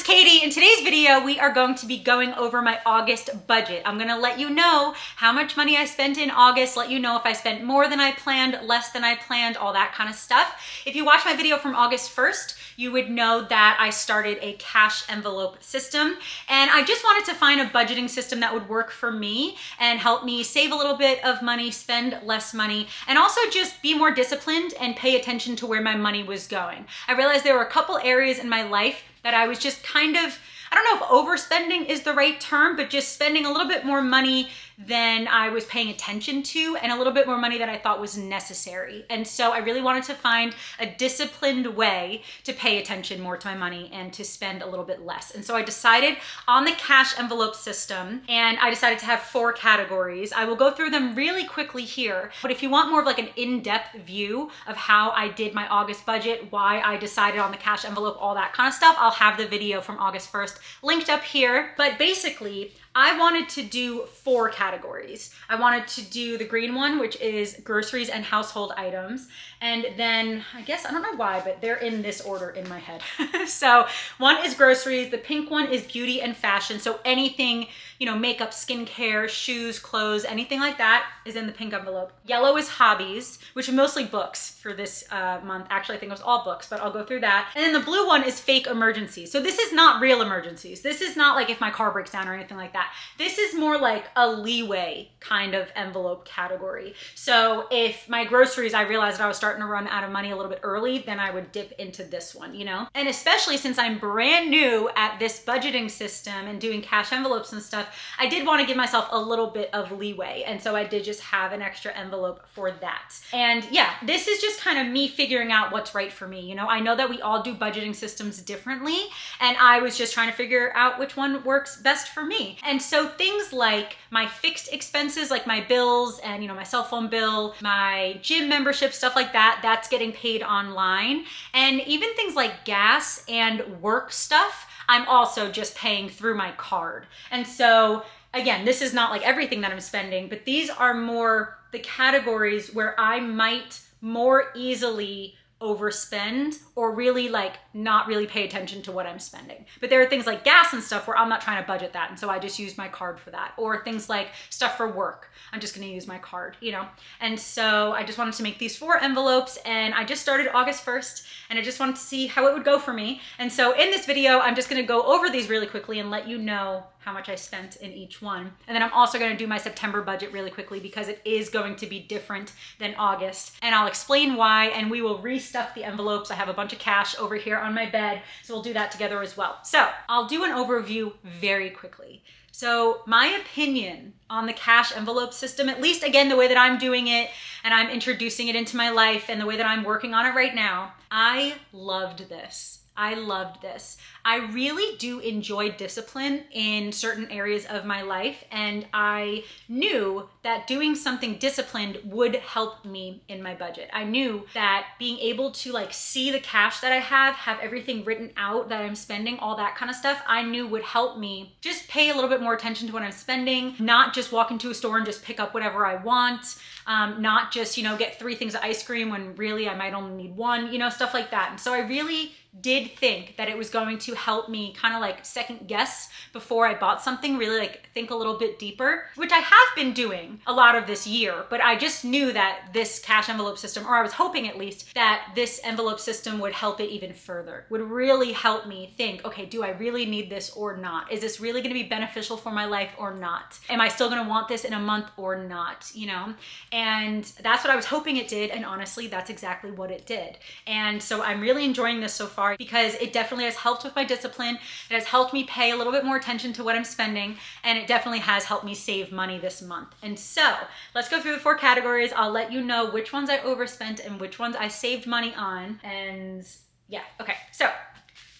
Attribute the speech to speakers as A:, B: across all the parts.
A: Katie. In today's video, we are going to be going over my August budget. I'm gonna let you know how much money I spent in August, let you know if I spent more than I planned, less than I planned, all that kind of stuff. If you watch my video from August 1st, you would know that I started a cash envelope system, and I just wanted to find a budgeting system that would work for me and help me save a little bit of money, spend less money, and also just be more disciplined and pay attention to where my money was going. I realized there were a couple areas in my life that I was just kind of, I don't know if overspending is the right term, but just spending a little bit more money than I was paying attention to and a little bit more money that I thought was necessary. And so I really wanted to find a disciplined way to pay attention more to my money and to spend a little bit less. And so I decided on the cash envelope system, and I decided to have 4 categories. I will go through them really quickly here, but if you want more of like an in-depth view of how I did my August budget, why I decided on the cash envelope, all that kind of stuff, I'll have the video from August 1st linked up here. But basically, I wanted to do 4 categories. I wanted to do the green one, which is groceries and household items. And then I guess, I don't know why, but they're in this order in my head. So one is groceries. The pink one is beauty and fashion. So anything, you know, makeup, skincare, shoes, clothes, anything like that is in the pink envelope. Yellow is hobbies, which are mostly books for this month. Actually, I think it was all books, but I'll go through that. And then the blue one is fake emergencies. So this is not real emergencies. This is not like if my car breaks down or anything like that. This is more like a leeway kind of envelope category. So if my groceries, I realized that I was starting to run out of money a little bit early, then I would dip into this one, you know? And especially since I'm brand new at this budgeting system and doing cash envelopes and stuff, I did want to give myself a little bit of leeway. And so I did just have an extra envelope for that. And yeah, this is just kind of me figuring out what's right for me. You know, I know that we all do budgeting systems differently, and I was just trying to figure out which one works best for me. And so things like my fixed expenses, like my bills and, you know, my cell phone bill, my gym membership, stuff like that, that's getting paid online. And even things like gas and work stuff, I'm also just paying through my card. And so again, this is not like everything that I'm spending, but these are more the categories where I might more easily overspend or really like not really pay attention to what I'm spending. But there are things like gas and stuff where I'm not trying to budget that, and so I just use my card for that. Or things like stuff for work, I'm just gonna use my card, you know? And so I just wanted to make these 4 envelopes, and I just started August 1st, and I just wanted to see how it would go for me. And so in this video, I'm just gonna go over these really quickly and let you know how much I spent in each one. And then I'm also gonna do my September budget really quickly because it is going to be different than August. And I'll explain why, and we will restuff the envelopes. I have a bunch of cash over here on my bed, so we'll do that together as well. So I'll do an overview very quickly. So my opinion on the cash envelope system, at least again, the way that I'm doing it and I'm introducing it into my life and the way that I'm working on it right now, I loved this. I loved this. I really do enjoy discipline in certain areas of my life, and I knew that doing something disciplined would help me in my budget. I knew that being able to like see the cash that I have everything written out that I'm spending, all that kind of stuff, I knew would help me just pay a little bit more attention to what I'm spending, not just walk into a store and just pick up whatever I want, not just, you know, get 3 things of ice cream when really I might only need 1, you know, stuff like that. And so I really did think that it was going to help me kind of like second guess before I bought something, really like think a little bit deeper, which I have been doing a lot of this year, but I just knew that this cash envelope system, or I was hoping at least, that this envelope system would help it even further, would really help me think, okay, do I really need this or not? Is this really gonna be beneficial for my life or not? Am I still gonna want this in a month or not, you know? And that's what I was hoping it did, and honestly, that's exactly what it did. And so I'm really enjoying this so far because it definitely has helped with my discipline. It has helped me pay a little bit more attention to what I'm spending, and it definitely has helped me save money this month. And so let's go through the 4 categories. I'll let you know which ones I overspent and which ones I saved money on. And yeah, okay, so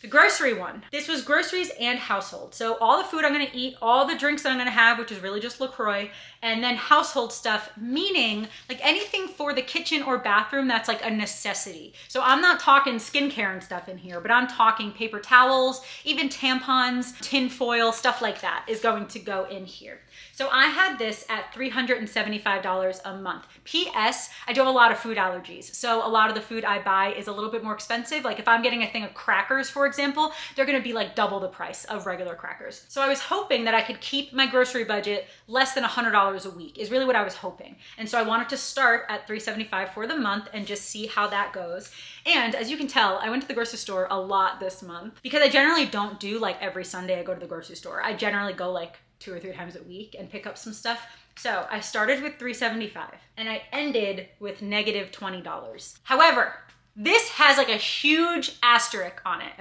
A: the grocery one. This was groceries and household. So all the food I'm gonna eat, all the drinks that I'm gonna have, which is really just LaCroix, and then household stuff, meaning like anything for the kitchen or bathroom that's like a necessity. So I'm not talking skincare and stuff in here, but I'm talking paper towels, even tampons, tin foil, stuff like that is going to go in here. So I had this at $375 a month. P.S. I do have a lot of food allergies. So a lot of the food I buy is a little bit more expensive. Like if I'm getting a thing of crackers, for example, they're gonna be like double the price of regular crackers. So I was hoping that I could keep my grocery budget less than $100 a week is really what I was hoping. And so I wanted to start at $375 for the month and just see how that goes. And as you can tell, I went to the grocery store a lot this month because I generally don't do like every Sunday I go to the grocery store. I generally go like 2 or 3 times a week and pick up some stuff. So I started with $375 and I ended with negative $20. However, this has like a huge asterisk on it,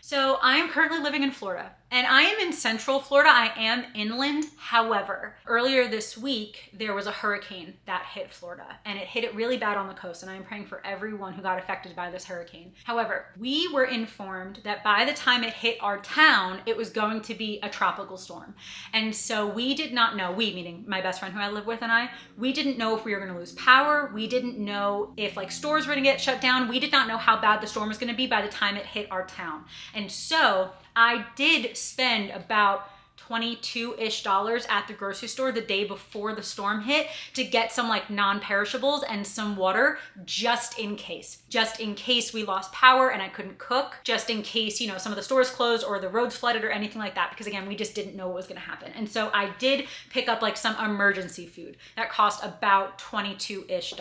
A: So I am currently living in Florida and I am in central Florida. I am inland. However, earlier this week, there was a hurricane that hit Florida and it hit it really bad on the coast. And I am praying for everyone who got affected by this hurricane. However, we were informed that by the time it hit our town, it was going to be a tropical storm. And so we did not know, we meaning my best friend who I live with and I, we didn't know if we were going to lose power. We didn't know if like stores were going to get shut down. We did not know how bad the storm was going to be by the time it hit our town. And so I did spend about $22-ish at the grocery store the day before the storm hit to get some like non-perishables and some water just in case we lost power and I couldn't cook, just in case, you know, some of the stores closed or the roads flooded or anything like that, because again, we just didn't know what was going to happen. And so I did pick up like some emergency food that cost about $22-ish.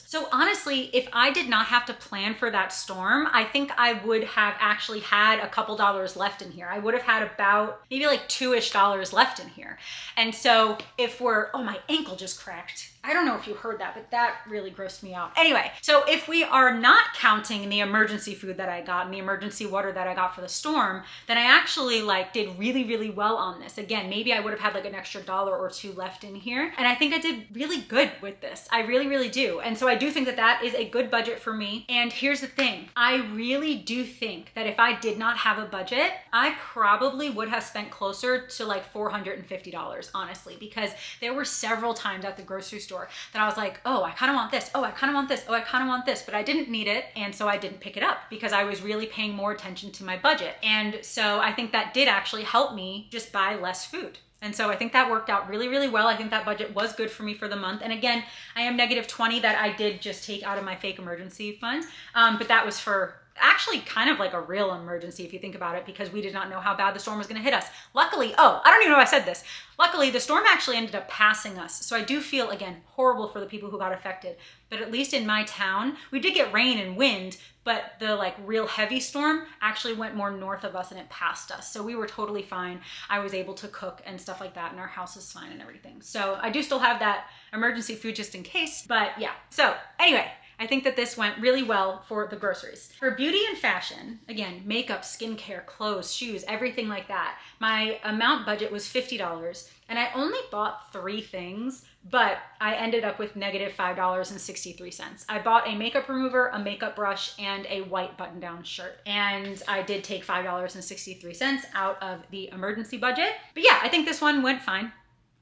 A: So honestly, if I did not have to plan for that storm, I think I would have actually had a couple dollars left in here. I would have had about maybe like $2-ish left in here. And so if we're, oh, my ankle just cracked. I don't know if you heard that, but that really grossed me out. Anyway, so if we are not counting the emergency food that I got and the emergency water that I got for the storm, then I actually like did really, really well on this. Again, maybe I would have had like an extra $1 or $2 left in here. And I think I did really good with this. I really, really do. And so I do think that that is a good budget for me. And here's the thing. I really do think that if I did not have a budget, I probably would have spent closer to like $450, honestly, because there were several times at the grocery store that I was like, oh, I kind of want this. Oh, I kind of want this. Oh, I kind of want this, but I didn't need it. And so I didn't pick it up because I was really paying more attention to my budget. And so I think that did actually help me just buy less food. And so I think that worked out really, really well. I think that budget was good for me for the month. And again, I am negative 20 that I did just take out of my fake emergency fund. But that was for actually kind of like a real emergency if you think about it, because we did not know how bad the storm was going to hit us. Luckily, oh, I don't even know if I said this. Luckily, the storm actually ended up passing us. So I do feel, again, horrible for the people who got affected. But at least in my town, we did get rain and wind, but the like real heavy storm actually went more north of us and it passed us. So we were totally fine. I was able to cook and stuff like that, and our house is fine and everything. So I do still have that emergency food just in case, but yeah. So anyway, I think that this went really well for the groceries. For beauty and fashion, again, makeup, skincare, clothes, shoes, everything like that, my amount budget was $50 and I only bought 3 things, but I ended up with negative $5.63. I bought a makeup remover, a makeup brush, and a white button-down shirt. And I did take $5.63 out of the emergency budget. But yeah, I think this one went fine.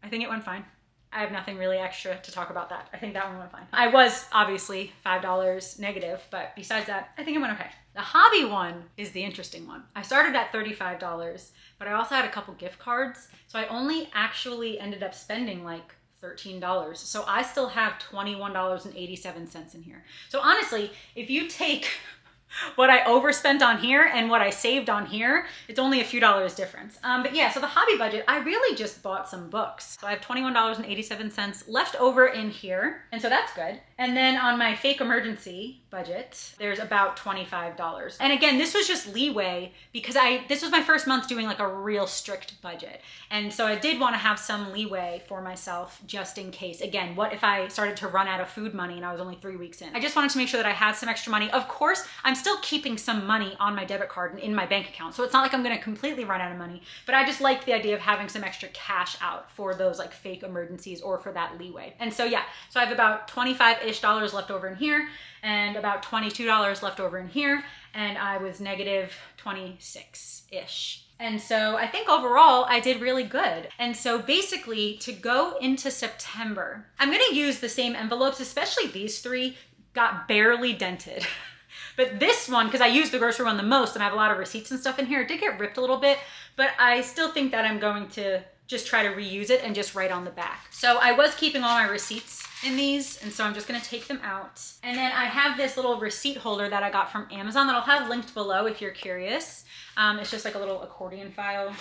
A: I think it went fine. I have nothing really extra to talk about that. I think that one went fine. I was obviously $5 negative, but besides that, I think it went okay. The hobby one is the interesting one. I started at $35, but I also had a couple gift cards. So I only actually ended up spending like $13. So I still have $21.87 in here. So honestly, if you take what I overspent on here and what I saved on here, it's only a few dollars difference. But yeah, so the hobby budget, I really just bought some books. So I have $21.87 left over in here. And so that's good. And then on my fake emergency budget, there's about $25. And again, this was just leeway because this was my first month doing like a real strict budget. And so I did want to have some leeway for myself just in case. Again, what if I started to run out of food money and I was only 3 weeks in? I just wanted to make sure that I had some extra money. Of course, I'm still keeping some money on my debit card and in my bank account. So it's not like I'm going to completely run out of money, but I just like the idea of having some extra cash out for those like fake emergencies or for that leeway. And so yeah, so I have about $25-ish left over in here and about $22 left over in here. And I was negative 26-ish. And so I think overall I did really good. And so basically to go into September, I'm going to use the same envelopes, especially these 3 got barely dented. But this one, because I use the grocery one the most and I have a lot of receipts and stuff in here, it did get ripped a little bit, but I still think that I'm going to just try to reuse it and just write on the back. So I was keeping all my receipts in these, and so I'm just gonna take them out. And then I have this little receipt holder that I got from Amazon that I'll have linked below if you're curious. It's just like a little accordion file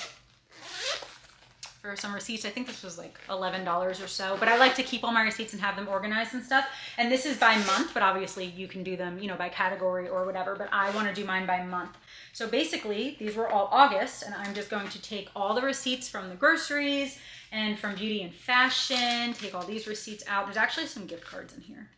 A: for some receipts. I think this was like $11 or so, but I like to keep all my receipts and have them organized and stuff. And this is by month, but obviously you can do them, you know, by category or whatever, but I wanna do mine by month. So basically these were all August, and I'm just going to take all the receipts from the groceries and from beauty and fashion, take all these receipts out. There's actually some gift cards in here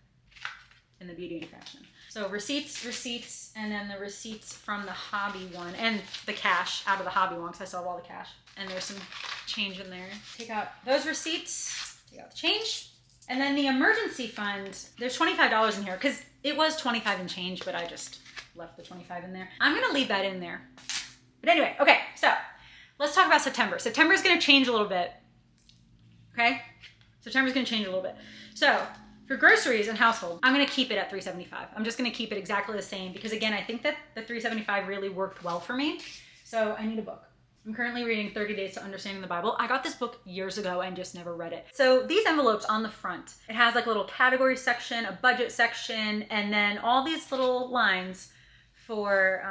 A: in the beauty and fashion. So receipts, and then the receipts from the hobby one, and the cash out of the hobby one, because I saw all the cash. And there's some change in there. Take out those receipts, take out the change. And then the emergency fund, there's $25 in here, because it was 25 and change, but I just left the 25 in there. I'm gonna leave that in there. But anyway, okay, so let's talk about September. September's gonna change a little bit, okay? September's gonna change a little bit. So for groceries and household, I'm gonna keep it at $3.75. I'm just gonna keep it exactly the same because again, I think that the $3.75 really worked well for me. So I need a book. I'm currently reading 30 Days to Understanding the Bible. I got this book years ago and just never read it. So these envelopes on the front, it has like a little category section, a budget section, and then all these little lines for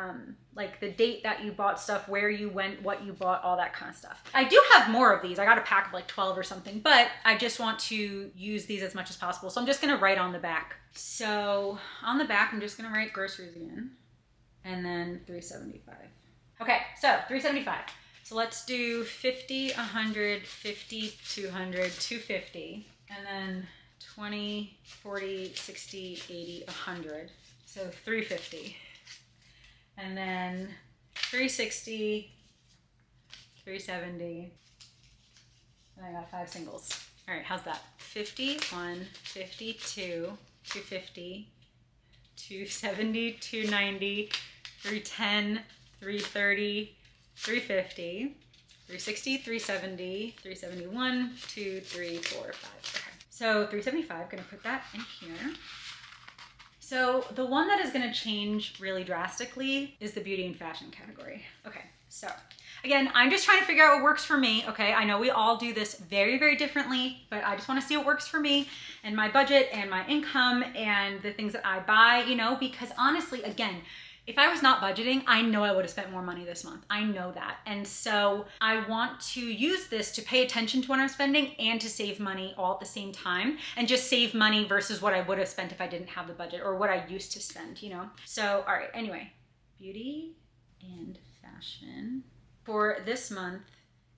A: like the date that you bought stuff, where you went, what you bought, all that kind of stuff. I do have more of these. I got a pack of like 12 or something, but I just want to use these as much as possible. So I'm just gonna write on the back. So on the back, I'm just gonna write groceries again, and then $3.75. Okay, so $3.75. So let's do 50, 100, 50, 200, 250, and then 20, 40, 60, 80, 100. So $3.50. And then 360, 370, and I got 5 singles. All right, how's that? 51, 52, 250, 270, 290, 310, 330, 350, 360, 370, 371, 2, 3, 4, 5. Okay. So 375, gonna put that in here. So the one that is gonna change really drastically is the beauty and fashion category. Okay, so again, I'm just trying to figure out what works for me, okay? I know we all do this very, very differently, but I just wanna see what works for me and my budget and my income and the things that I buy, you know, because honestly, again, if I was not budgeting, I know I would have spent more money this month. I know that. And so I want to use this to pay attention to what I'm spending and to save money all at the same time and just save money versus what I would have spent if I didn't have the budget or what I used to spend, you know? So, all right, anyway, beauty and fashion. For this month,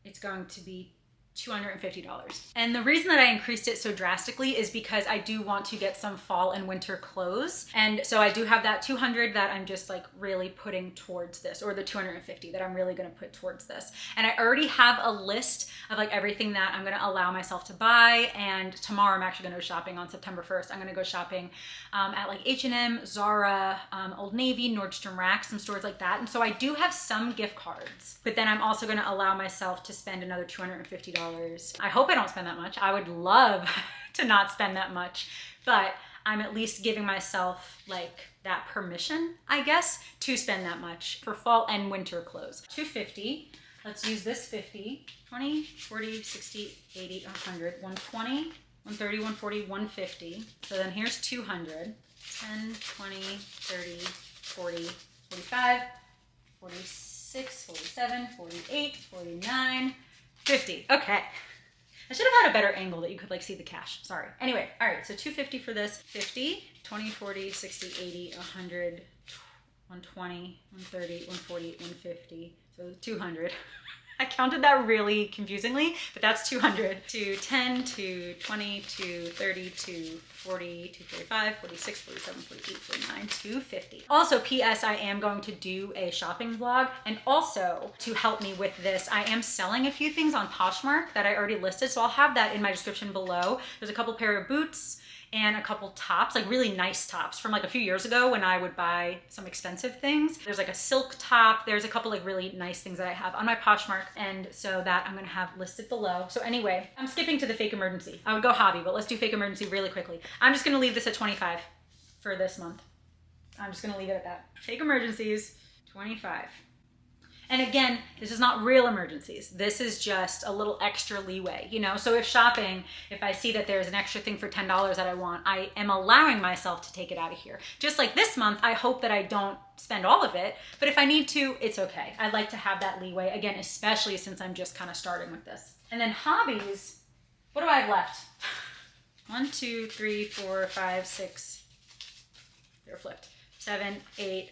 A: it's going to be $250. And the reason that I increased it so drastically is because I do want to get some fall and winter clothes. And so I do have that 200 that I'm just like really putting towards this, or the 250 that I'm really gonna put towards this. And I already have a list of like everything that I'm gonna allow myself to buy. And tomorrow I'm actually gonna go shopping on September 1st. I'm gonna go shopping at like H&M, Zara, Old Navy, Nordstrom Rack, some stores like that. And so I do have some gift cards, but then I'm also gonna allow myself to spend another $250. I hope I don't spend that much. I would love to not spend that much, but I'm at least giving myself like that permission, I guess, to spend that much for fall and winter clothes. 250, let's use this 50, 20, 40, 60, 80, 100, 120, 130, 140, 150. So then here's 200, 10, 20, 30, 40, 45, 46, 47, 48, 49, 50. Okay. I should have had a better angle that you could like see the cash. Sorry. Anyway, all right. So 250 for this. 50, 20, 40, 60, 80, 100, 120, 130, 140, 150. So 200. I counted that really confusingly, but that's 200 to 10 to 20 to 30 to 40 to 45, 46, 47, 48, 49, 250. Also, PS, I am going to do a shopping vlog, and also to help me with this, I am selling a few things on Poshmark that I already listed, so I'll have that in my description below. There's a couple pair of boots and a couple tops, like really nice tops from like a few years ago when I would buy some expensive things. There's like a silk top. There's a couple like really nice things that I have on my Poshmark, and so that I'm gonna have listed below. So anyway, I'm skipping to the fake emergency. I would go hobby, but let's do fake emergency really quickly. I'm just gonna leave this at 25 for this month. I'm just gonna leave it at that. Fake emergencies, 25. And again, this is not real emergencies. This is just a little extra leeway, you know? So if shopping, if I see that there's an extra thing for $10 that I want, I am allowing myself to take it out of here. Just like this month, I hope that I don't spend all of it, but if I need to, it's okay. I'd like to have that leeway, again, especially since I'm just kind of starting with this. And then hobbies, what do I have left? 1, 2, 3, 4, 5, 6, they're flipped. 7, 8,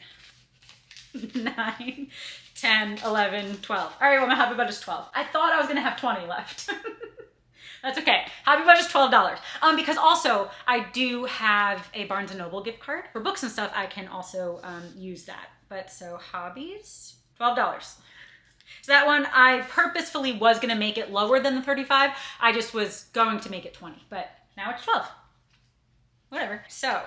A: 9, 10, 11, 12. All right, well, my hobby budget's 12. I thought I was gonna have 20 left. That's okay. Hobby budget's $12. Because also I do have a Barnes & Noble gift card for books and stuff. I can also use that. But so hobbies, $12. So that one, I purposefully was gonna make it lower than the 35. I just was going to make it 20, but now it's 12. Whatever. So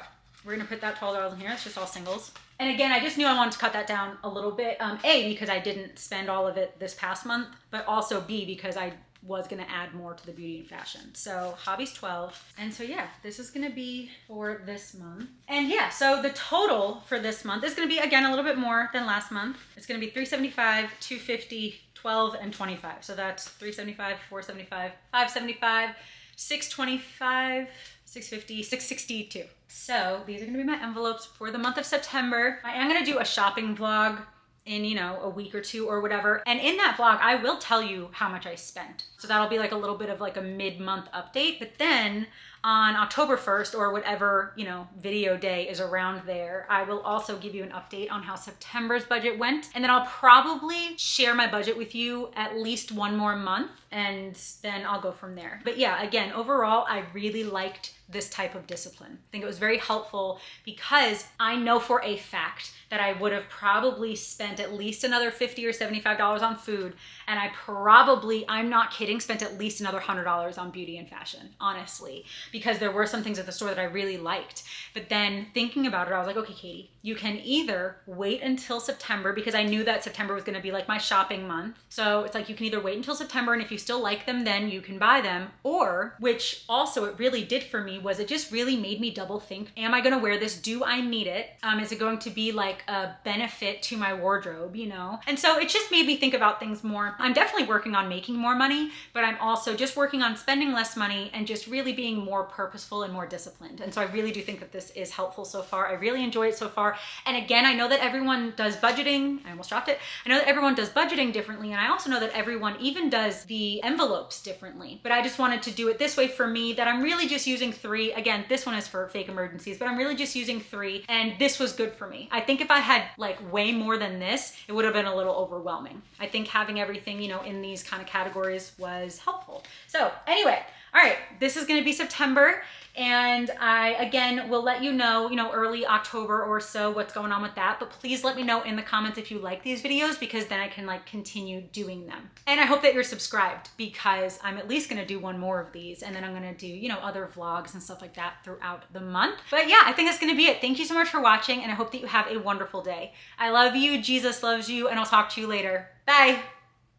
A: we're gonna put that $12 in here. It's just all singles. And again, I just knew I wanted to cut that down a little bit. A, because I didn't spend all of it this past month, but also B, because I was gonna add more to the beauty and fashion. So hobbies 12. And so yeah, this is gonna be for this month. And yeah, so the total for this month is gonna be, again, a little bit more than last month. It's gonna be $375, $250, $12, and $25. So that's $375, $475, $575, $625, $650, $662. So these are gonna be my envelopes for the month of September. I am gonna do a shopping vlog in, you know, a week or two or whatever. And in that vlog, I will tell you how much I spent. So that'll be like a little bit of like a mid-month update. But then on October 1st or whatever, you know, video day is around there, I will also give you an update on how September's budget went. And then I'll probably share my budget with you at least one more month, and then I'll go from there. But yeah, again, overall, I really liked this type of discipline. I think it was very helpful because I know for a fact that I would have probably spent at least another $50 or $75 on food. And I probably, I'm not kidding, spent at least another $100 on beauty and fashion, honestly, because there were some things at the store that I really liked. But then thinking about it, I was like, okay, Katie, you can either wait until September, because I knew that September was gonna be like my shopping month. So it's like, you can either wait until September, and if you still like them, then you can buy them. Or, which also it really did for me, was it just really made me double think, am I gonna wear this? Do I need it? Is it going to be like a benefit to my wardrobe, you know? And so it just made me think about things more. I'm definitely working on making more money, but I'm also just working on spending less money and just really being more purposeful and more disciplined. And so I really do think that this is helpful so far. I really enjoy it so far. And again, I know that everyone does budgeting. I almost dropped it. I know that everyone does budgeting differently. And I also know that everyone even does the envelopes differently. But I just wanted to do it this way for me, that I'm really just using 3. Again, this one is for fake emergencies, but I'm really just using 3. And this was good for me. I think if I had like way more than this, it would have been a little overwhelming. I think having everything, you know, in these kind of categories was helpful. So anyway, all right, this is gonna be September. And I, again, will let you know, early October or so what's going on with that. But please let me know in the comments if you like these videos, because then I can like continue doing them. And I hope that you're subscribed, because I'm at least gonna do one more of these, and then I'm gonna do, other vlogs and stuff like that throughout the month. But yeah, I think that's gonna be it. Thank you so much for watching, and I hope that you have a wonderful day. I love you, Jesus loves you, and I'll talk to you later. Bye.